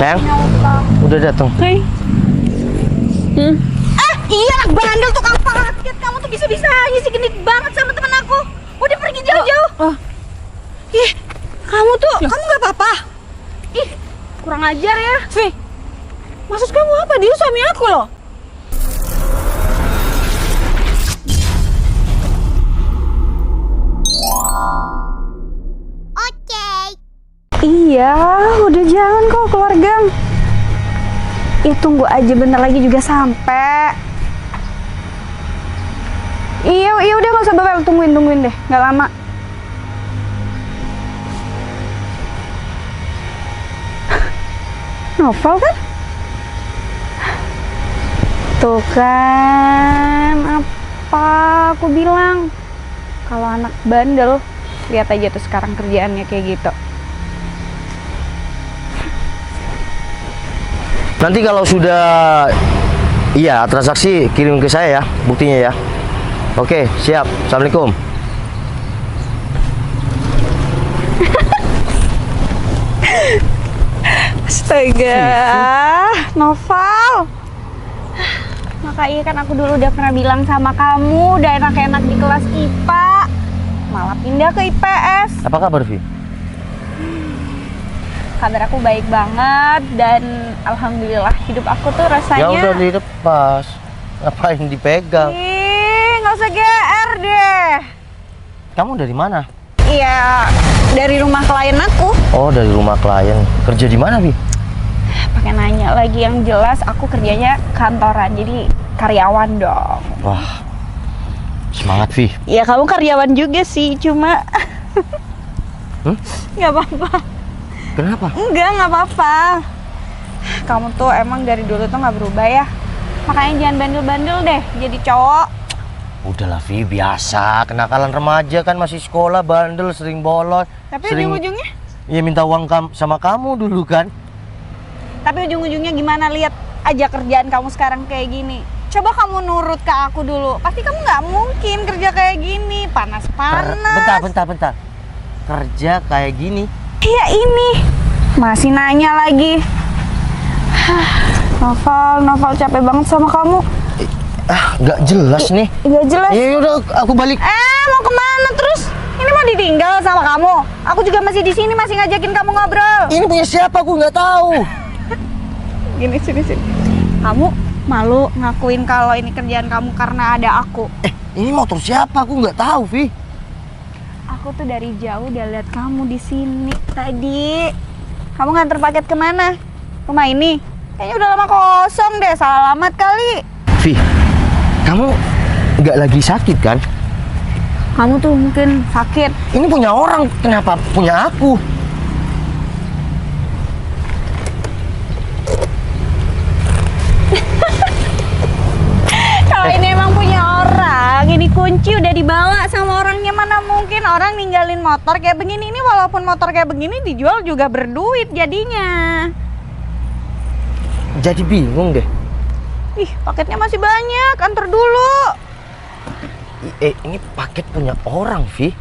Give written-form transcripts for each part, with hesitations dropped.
Sayang, udah datang. Hey. Iya, anak bandel tukang parkir. Kamu tuh bisa-bisanya sih genit banget sama temen aku. Udah pergi jauh-jauh. Ih, kamu tuh, kamu nggak apa-apa? Ih, kurang ajar ya. Vi, maksud kamu apa? Dia suami aku loh. Iya, udah jalan kok keluar gang. Tunggu aja bentar lagi juga sampai. Iya udah nggak usah bawel, tungguin deh, nggak lama. Novel kan? Tuh kan, apa aku bilang? Kalau anak bandel, lihat aja tuh sekarang kerjaannya kayak gitu. Nanti kalau sudah transaksi kirim ke saya ya, buktinya ya. Oke, siap. Assalamualaikum. Astaga, Noval. Makanya kan aku dulu udah pernah bilang sama kamu, udah enak-enak di kelas IPA, malah pindah ke IPS. Apa kabar, Vi? Kabar aku baik banget dan alhamdulillah hidup aku tuh rasanya. Ya udah dilepas. Ngapain dipegang? Ih, nggak usah GR deh. Kamu dari mana? Iya, dari rumah klien aku. Oh, dari rumah klien. Kerja di mana, Vi? Pakai nanya lagi, yang jelas aku kerjanya kantoran, jadi karyawan dong. Wah, semangat, Vi. Ya kamu karyawan juga sih, cuma nggak apa-apa. Kenapa? Nggak apa-apa. Kamu tuh emang dari dulu tuh nggak berubah ya. Makanya jangan bandel-bandel deh jadi cowok. Udahlah, Vi, biasa. Kenakalan remaja kan, masih sekolah, bandel, sering bolos. Tapi sering, ujung-ujungnya? ya minta uang sama kamu dulu kan. Tapi ujung-ujungnya gimana? Lihat aja kerjaan kamu sekarang kayak gini. Coba kamu nurut ke aku dulu. Pasti kamu nggak mungkin kerja kayak gini, panas-panas. Bentar. Kerja kayak gini? Iya ini. Masih nanya lagi. Novel capek banget sama kamu. Nggak jelas nih. Nggak jelas. Ya udah, aku balik. Mau kemana terus? Ini mau ditinggal sama kamu? Aku juga masih di sini, masih ngajakin kamu ngobrol. Ini punya siapa? Aku nggak tahu. Gini sini. Kamu malu ngakuin kalau ini kerjaan kamu karena ada aku? Ini motor siapa? Aku nggak tahu, Vi. Aku tuh dari jauh udah lihat kamu di sini tadi. Kamu nganter paket kemana? Rumah ini? Kayaknya udah lama kosong deh, salah alamat kali. Vi, kamu nggak lagi sakit kan? Kamu tuh mungkin sakit. Ini punya orang, kenapa punya aku? Kalau ini emang punya orang, ini kunci udah dibawa sama orangnya, mana mungkin orang ninggalin motor kayak begini. Ini walaupun motor kayak begini dijual juga berduit jadinya. Jadi bingung deh. Ih, paketnya masih banyak, antar dulu. Ini paket punya orang, Vi.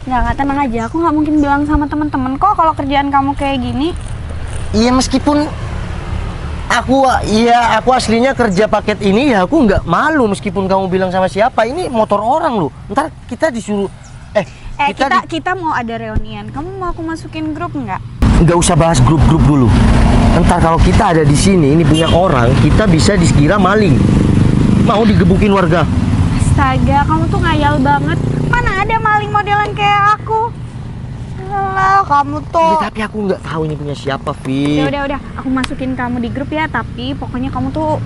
Nggak, tenang aja, aku nggak mungkin bilang sama temen-temen kok kalau kerjaan kamu kayak gini. Iya, meskipun aku aslinya kerja paket ini, ya aku nggak malu meskipun kamu bilang sama siapa. Ini motor orang loh. Ntar kita disuruh Kita mau ada reunian. Kamu mau aku masukin grup nggak? nggak usah bahas grup-grup dulu. Ntar kalau kita ada di sini, ini punya orang, kita bisa dikira maling. Mau digebukin warga. Astaga, kamu tuh ngayal banget. Mana ada maling modelan kayak aku? Alah, kamu tuh. Tapi aku nggak tahu ini punya siapa, Vi. Udah. Aku masukin kamu di grup ya. Tapi pokoknya kamu tuh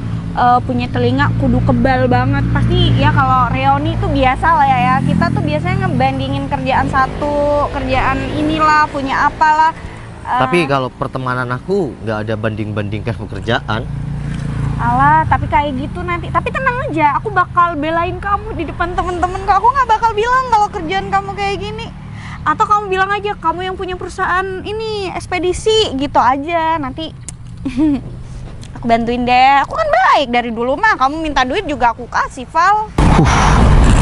punya telinga kudu kebal banget. Pasti ya kalau reuni tuh biasa lah ya. Kita tuh biasanya ngebandingin kerjaan satu, kerjaan inilah, punya apalah. Tapi kalau pertemanan aku nggak ada banding-bandingkan pekerjaan. Alah, tapi kayak gitu nanti. Tapi tenang aja, aku bakal belain kamu di depan temen-temen. Aku nggak bakal bilang kalau kerjaan kamu kayak gini. Atau kamu bilang aja kamu yang punya perusahaan ini ekspedisi gitu aja. Nanti aku bantuin deh. Aku kan baik dari dulu mah. Kamu minta duit juga aku kasih, Val.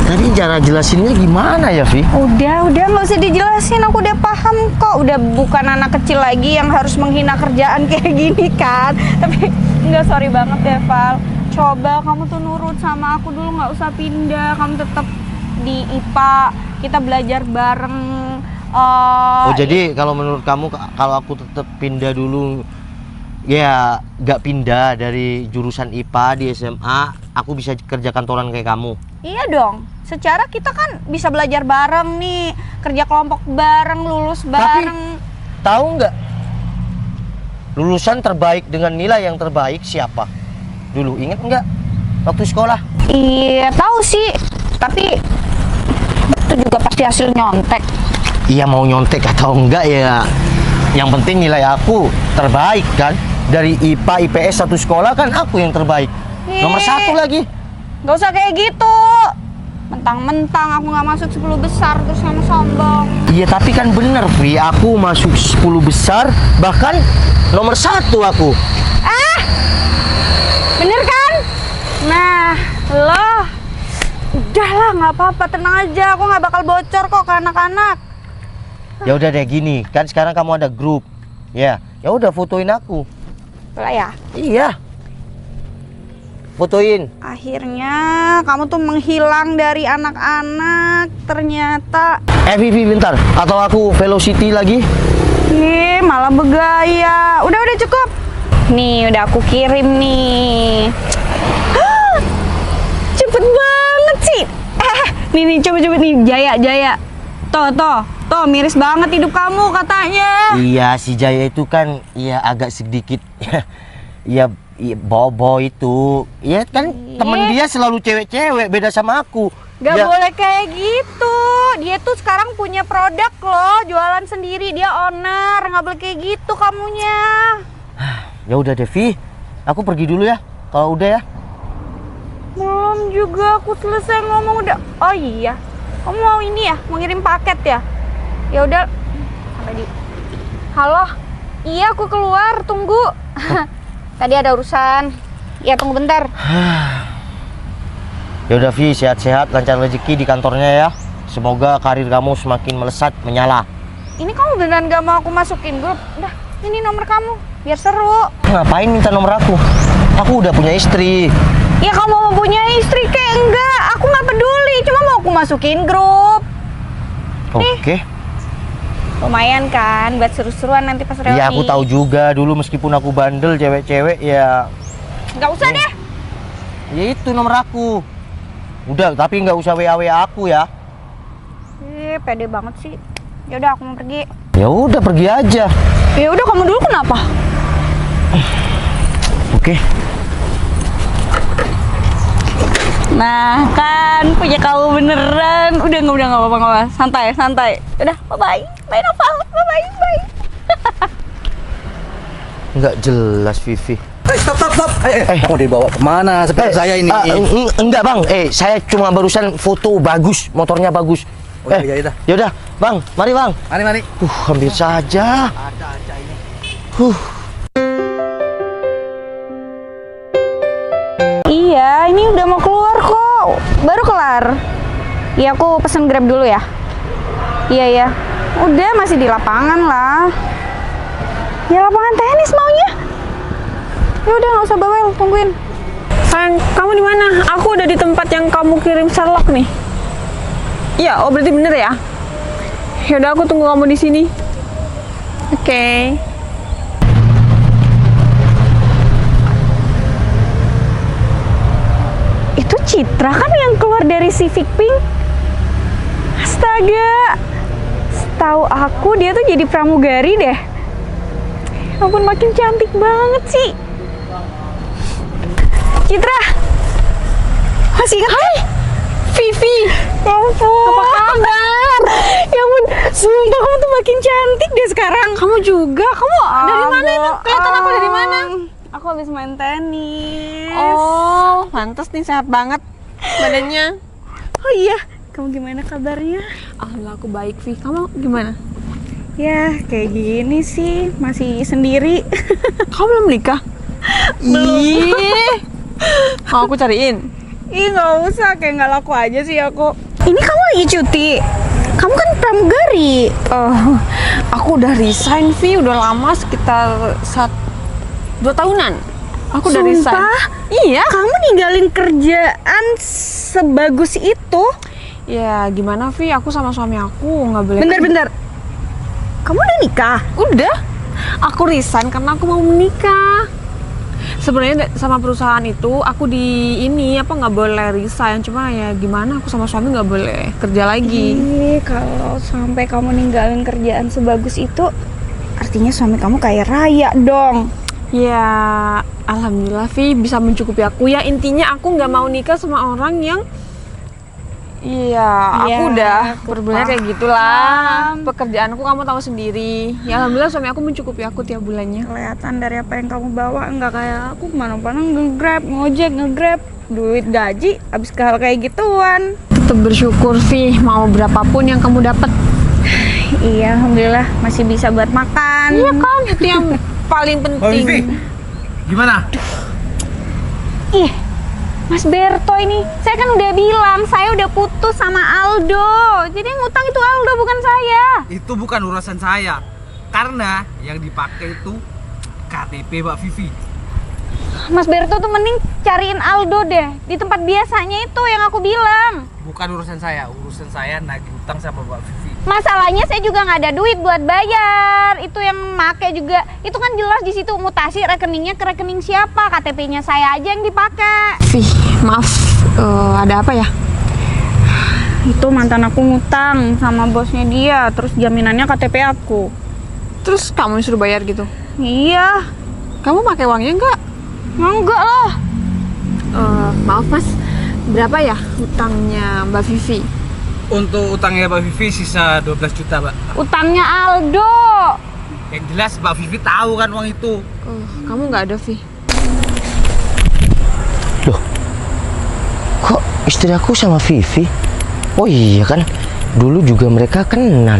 tadi cara jelasinnya gimana ya, Vi? Udah nggak usah dijelasin, aku udah paham kok. Udah bukan anak kecil lagi yang harus menghina kerjaan kayak gini kan. Tapi nggak, sorry banget ya Val. Coba kamu tuh nurut sama aku dulu, nggak usah pindah. Kamu tetap di IPA, kita belajar bareng. Oh jadi kalau menurut kamu kalau aku tetap pindah dulu, ya nggak pindah dari jurusan IPA di SMA, aku bisa kerja kantoran kayak kamu? Iya dong, secara kita kan bisa belajar bareng nih, kerja kelompok bareng, lulus bareng. Tapi tahu nggak, lulusan terbaik dengan nilai yang terbaik siapa? Dulu inget nggak waktu sekolah? Iya tahu sih, tapi itu juga pasti hasil nyontek. Iya, mau nyontek atau enggak ya, yang penting nilai aku terbaik kan. Dari IPA IPS satu sekolah kan aku yang terbaik, nomor 1 lagi. Gak usah kayak gitu, mentang-mentang aku nggak masuk 10 besar terus kamu sombong. Iya tapi kan bener, Pri, aku masuk 10 besar, bahkan nomor 1 aku. Bener kan? Nah, loh, udahlah nggak apa-apa, tenang aja, aku nggak bakal bocor kok ke anak-anak. Ya udah deh, gini kan sekarang kamu ada grup, ya udah fotoin aku. Boleh ya? Iya, fotoin. Akhirnya kamu tuh menghilang dari anak-anak ternyata. Vivi bentar, atau aku velocity lagi? Ih, malah bergaya. Udah cukup. Nih, udah aku kirim nih. Cepet banget sih. Nih, coba nih, Jaya. Toh, miris banget hidup kamu katanya. Iya, si Jaya itu kan ya agak sedikit ya bobo itu. Ya kan temen dia selalu cewek-cewek, beda sama aku. Gak Ya, boleh kayak gitu. Dia tuh sekarang punya produk loh, jualan sendiri, dia owner. Gak boleh kayak gitu kamunya. ya udah Devi, aku pergi dulu ya. Kalau udah ya. Belum juga aku selesai ngomong udah. Oh iya, kamu mau ini ya, mau ngirim paket ya? Ya udah, sampai di. Halo, iya aku keluar, tunggu. Tadi ada urusan. Ya tunggu bentar. Ya udah Vi, sehat-sehat, lancar rezeki di kantornya ya. Semoga karir kamu semakin melesat, menyala. Ini kamu beneran gak mau aku masukin grup? Udah, ini nomor kamu, biar seru. Ngapain minta nomor aku? Aku udah punya istri. Ya kamu mau punya istri kayak enggak, aku nggak peduli, cuma mau aku masukin grup. Oke. Lumayan kan, buat seru-seruan nanti pas reuni. Iya aku tahu juga, dulu meskipun aku bandel cewek-cewek ya. Nggak usah deh. Ya itu nomor aku. Udah, tapi nggak usah WA aku ya. Pede banget sih. Ya udah aku mau pergi. Ya udah pergi aja. Ya udah kamu dulu kenapa? Oke. Nah kan punya kamu beneran. Udah nggak apa-apa. Santai. Udah bye. Bye Noval. Bye. Nggak jelas Vivi. Stop. Mau dibawa kemana seperti saya ini? Enggak bang, saya cuma barusan foto bagus, motornya bagus. Oh, iya. Ya udah, bang, mari bang. Mari. Hampir saja. Ada aja ini. Iya, ini udah mau keluar kok. Baru kelar. Iya, aku pesen Grab dulu ya. Iya. Udah, masih di lapangan lah. Ya lapangan tenis maunya. Ya udah nggak usah bawel, tungguin. Sayang, kamu di mana? Aku udah di tempat yang kamu kirim Sherlock nih. Iya, oh berarti bener ya? Yaudah, aku tunggu kamu di sini. Oke. Itu Citra kan yang keluar dari Civic Pink? Astaga, setahu aku dia tuh jadi pramugari deh. Ampun, makin cantik banget sih. Citra, masih ingat? Hai, Vivi. Ya ampun, apa kabar? Ya ampun, sumpah kamu tuh makin cantik deh sekarang. Kamu juga? Kamu dari mana itu? Kelihatan aku dari mana? Aku habis main tenis. Oh, pantas nih, sehat banget badannya. Oh iya, kamu gimana kabarnya? Alhamdulillah aku baik, Vi. Kamu gimana? Ya, kayak gini sih, masih sendiri. Kamu belum nikah? Ih, mau aku cariin? Ih nggak usah, kayak nggak laku aja sih aku. Ini kamu lagi cuti? Kamu kan pramugari. Aku udah resign, Vi, udah lama sekitar 2 tahunan. Aku udah resign. Sumpah? Iya. Kamu ninggalin kerjaan sebagus itu? Ya gimana, Vi? Aku sama suami aku nggak boleh. Bentar. Kamu udah nikah? Udah. Aku resign karena aku mau menikah. Sebenarnya sama perusahaan itu aku nggak boleh resign, cuma ya gimana, aku sama suami nggak boleh kerja lagi. Ih, kalau sampai kamu ninggalin kerjaan sebagus itu, artinya suami kamu kaya raya dong. Ya alhamdulillah, Vi, bisa mencukupi aku. Ya intinya aku nggak mau nikah sama orang yang aku udah berbulan kayak gitulah. Pekerjaanku kamu tahu sendiri. Ya alhamdulillah suami aku mencukupi aku tiap bulannya. Kelihatan dari apa yang kamu bawa, nggak kayak aku kemana-mana nge-grab, duit gaji abis ke hal kayak gituan. Tetap bersyukur, Vi, mau berapapun yang kamu dapat. Iya, alhamdulillah masih bisa buat makan. Iya kan, itu yang paling Mbak penting. Vivi, gimana? Ih, Mas Berto ini, saya kan udah bilang saya udah putus sama Aldo. Jadi yang ngutang itu Aldo, bukan saya. Itu bukan urusan saya. Karena yang dipakai itu KTP Mbak Vivi. Mas Berto tuh mending cariin Aldo deh di tempat biasanya itu yang aku bilang. Bukan urusan saya nagih utang sama Mbak Vivi. Masalahnya saya juga nggak ada duit buat bayar. Itu yang make juga. Itu kan jelas di situ mutasi rekeningnya ke rekening siapa. KTP-nya saya aja yang dipakai. Vi, maaf, ada apa ya? Itu mantan aku ngutang sama bosnya dia. Terus jaminannya KTP aku. Terus kamu suruh bayar gitu? Iya. Kamu pakai uangnya enggak? Enggak lah. Maaf mas, berapa ya utangnya Mbak Vivi? Untuk utangnya Mbak Vivi sisa 12 juta, Mbak. Utangnya Aldo. Yang jelas Mbak Vivi tahu kan uang itu. Kamu nggak ada, Vi? Loh, kok istri aku sama Vivi? Oh iya kan, dulu juga mereka kenal.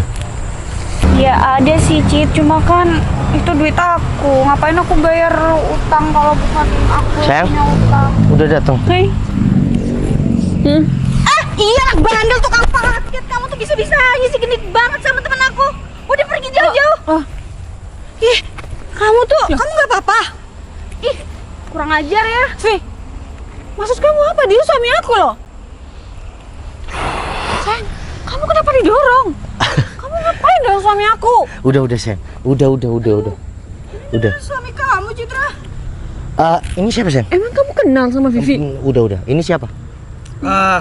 Ya ada sih Cid, cuma kan itu duit aku. Ngapain aku bayar utang kalau bukan aku Sayang, yang punya utang? udah datang. Hei. Iya, bandel tukang parkir. Kamu tuh bisa-bisanya sih genit banget sama temen aku. Udah pergi jauh-jauh. Ih, kamu tuh, kamu nggak apa-apa? Ih, kurang ajar ya. Vi, maksud kamu apa? Dia suami aku loh. Sayang, kamu kenapa didorong? Kamu ngapain dong suami aku? Udah sayang, udah. Udah. Suami kamu, Citra. Ini siapa sayang? Emang kamu kenal sama Vivi? Udah. Ini siapa?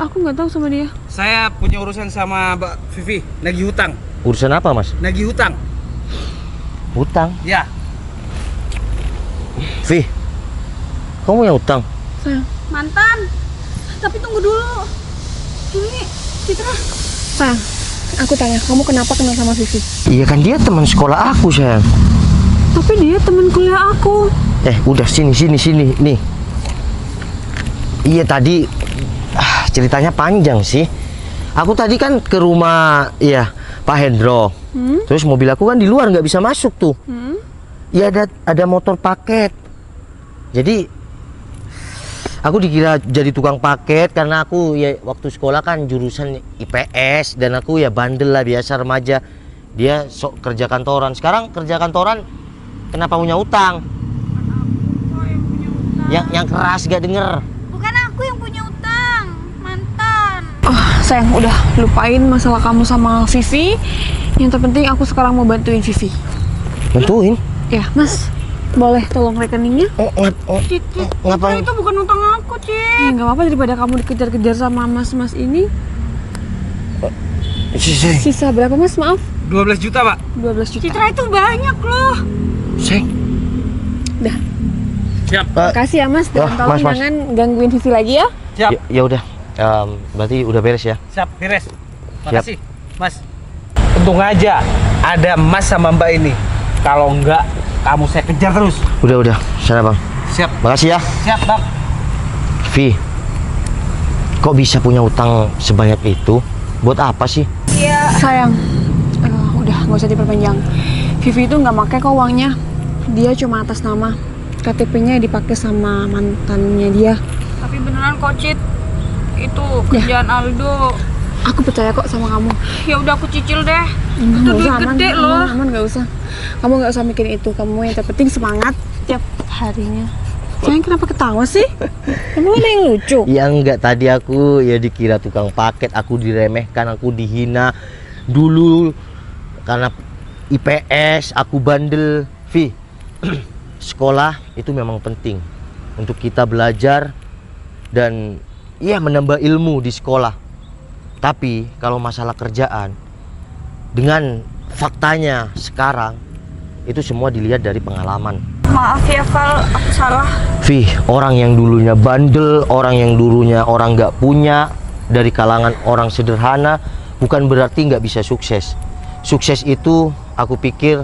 Aku nggak tahu sama dia. Saya punya urusan sama Mbak Vivi, nagih hutang. Urusan apa mas? Nagih hutang. Hutang? Ya. Vi, kamu yang hutang? Sayang, Mantan. Tapi tunggu dulu. Ini Citra. sayang, aku tanya, kamu kenapa kenal sama Vivi? Iya kan dia teman sekolah aku sayang. Tapi dia teman kuliah aku. Udah sini nih. Iya tadi ceritanya panjang sih. Aku tadi kan ke rumah Pak Hendro. Terus mobil aku kan di luar nggak bisa masuk tuh. Ya ada motor paket. Jadi aku dikira jadi tukang paket karena aku ya waktu sekolah kan jurusan IPS dan aku ya bandel lah biasa remaja. Dia sok kerja kantoran. Sekarang kerja kantoran kenapa punya utang? Yang keras gak denger. Bukan aku yang punya utang, mantan. Sayang, udah lupain masalah kamu sama Vivi. Yang terpenting aku sekarang mau bantuin Vivi. Bantuin? Ya, Mas, boleh tolong rekeningnya? Ngapain? Itu bukan utang aku, Cid. Nggak apa-apa daripada kamu dikejar-kejar sama mas-mas ini. Seng, Sisa berapa, Mas? Maaf. 12 juta, Pak. 12 juta. Citra itu banyak loh. Seng. Dah. Siap. Makasih ya, Mas. Dan tolong Mas. jangan gangguin Vivi lagi ya. Siap. Ya udah. Berarti udah beres ya. Siap, beres. Makasih, Mas. Untung aja ada Mas sama Mbak ini. Kalau enggak, kamu saya kejar terus. Udah. Sana bang. Siap. Makasih ya. Siap, Bang. Vi, kok bisa punya utang sebanyak itu? Buat apa sih? Sayang, udah nggak usah diperpanjang. Vivi itu nggak pakai kok uangnya. Dia cuma atas nama. KTP-nya dipakai sama mantannya dia. Tapi beneran kok, Cid. itu kerjaan Aldo. Aku percaya kok sama kamu. Ya udah aku cicil deh. Itu Nggak duit usah, aman, gede loh. aman, nggak usah. Kamu nggak usah mikirin itu. Kamu yang terpenting semangat tiap harinya. Sayang, kenapa ketawa sih? Kamu ada yang lucu. Ya enggak, tadi aku ya dikira tukang paket, aku diremehkan, aku dihina dulu karena IPS, aku bandel. Vi, sekolah itu memang penting untuk kita belajar dan iya menambah ilmu di sekolah. Tapi kalau masalah kerjaan, dengan faktanya sekarang itu semua dilihat dari pengalaman. Maaf ya Val, aku salah. Vi, orang yang dulunya bandel, orang yang dulunya orang nggak punya, dari kalangan orang sederhana, bukan berarti nggak bisa sukses. Sukses itu aku pikir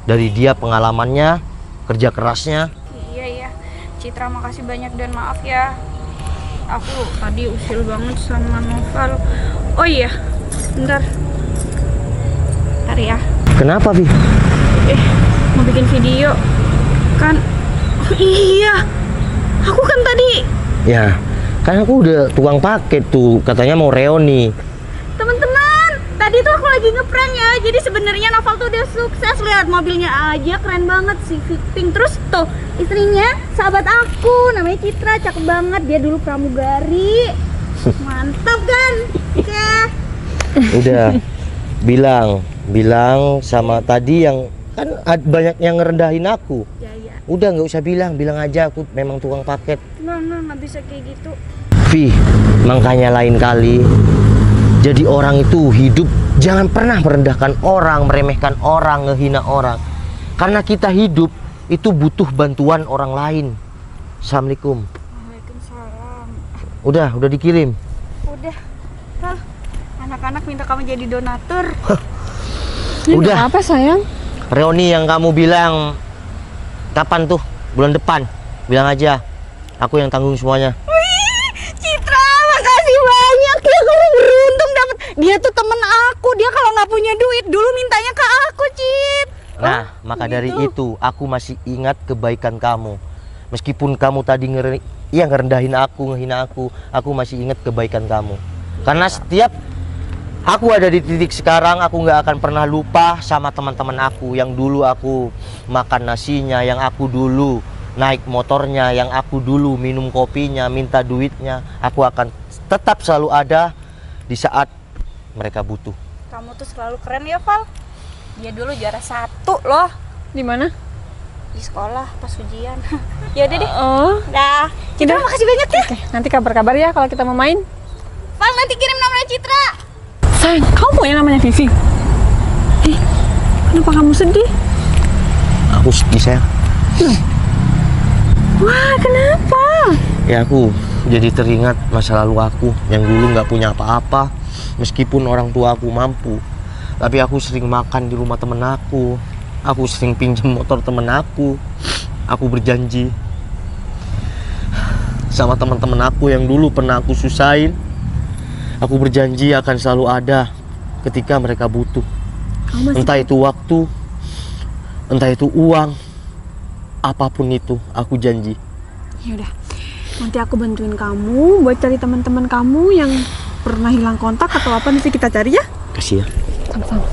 dari dia pengalamannya, kerja kerasnya. Iya. Citra makasih banyak dan maaf ya. Aku tadi usil banget sama Noval. Oh iya, bentar. Bentar ya. Kenapa, Vi? Mau bikin video. Kan, oh iya. Aku kan tadi Ya, kan aku udah tukang paket tuh, katanya mau reuni. teman-teman, tadi tuh aku lagi ngeprank ya. Jadi sebenarnya Noval tuh udah sukses, lihat mobilnya aja keren banget sih, Pink. Terus tuh istrinya sahabat aku, namanya Citra, cakep banget. Dia dulu pramugari. Mantap kan? Oke. Udah bilang sama tadi yang kan banyak yang ngerendahin aku. Ya. Udah nggak usah bilang aja aku memang tukang paket. Nggak bisa kayak gitu. Vi, makanya lain kali jadi orang itu hidup jangan pernah merendahkan orang, meremehkan orang, ngehina orang. Karena kita hidup itu butuh bantuan orang lain. Assalamualaikum. Waalaikumsalam. Udah dikirim. Udah. Hah, anak-anak minta kamu jadi donatur. Ini Udah. nggak apa sayang? Reuni yang kamu bilang kapan tuh? Bulan depan. Bilang aja. Aku yang tanggung semuanya. Wih, Citra, makasih banyak ya, kamu beruntung dapet. Dia tuh temen aku. Dia kalau nggak punya duit dulu mintanya ke aku, Cit. Nah, maka dari itu aku masih ingat kebaikan kamu. Meskipun kamu tadi ngerendahin aku, ngehina aku masih ingat kebaikan kamu. Karena setiap aku ada di titik sekarang, aku nggak akan pernah lupa sama teman-teman aku yang dulu aku makan nasinya, yang aku dulu naik motornya, yang aku dulu minum kopinya, minta duitnya. Aku akan tetap selalu ada di saat mereka butuh. Kamu tuh selalu keren ya, Val. Dia dulu juara 1 loh Di mana? di sekolah pas ujian. Ya udah deh. Oh, Dah. Citra, makasih banyak ya. oke. Nanti kabar-kabar ya kalau kita mau main. Val, nanti kirim namanya Citra. Sayang, kamu punya namanya Vivi. Kenapa kamu sedih? Aku sedih, sayang. Wah, kenapa? Ya aku jadi teringat masa lalu aku yang dulu nggak punya apa-apa. Meskipun orang tua aku mampu, tapi aku sering makan di rumah temen aku. Aku sering pinjam motor temen aku. Aku berjanji sama teman-teman aku yang dulu pernah aku susahin. Aku berjanji akan selalu ada ketika mereka butuh. Entah itu waktu, entah itu uang, apapun itu, aku janji. Ya udah. Nanti aku bantuin kamu buat cari teman-teman kamu yang pernah hilang kontak atau apa, nanti kita cari ya. Kasih ya. Sama-sama.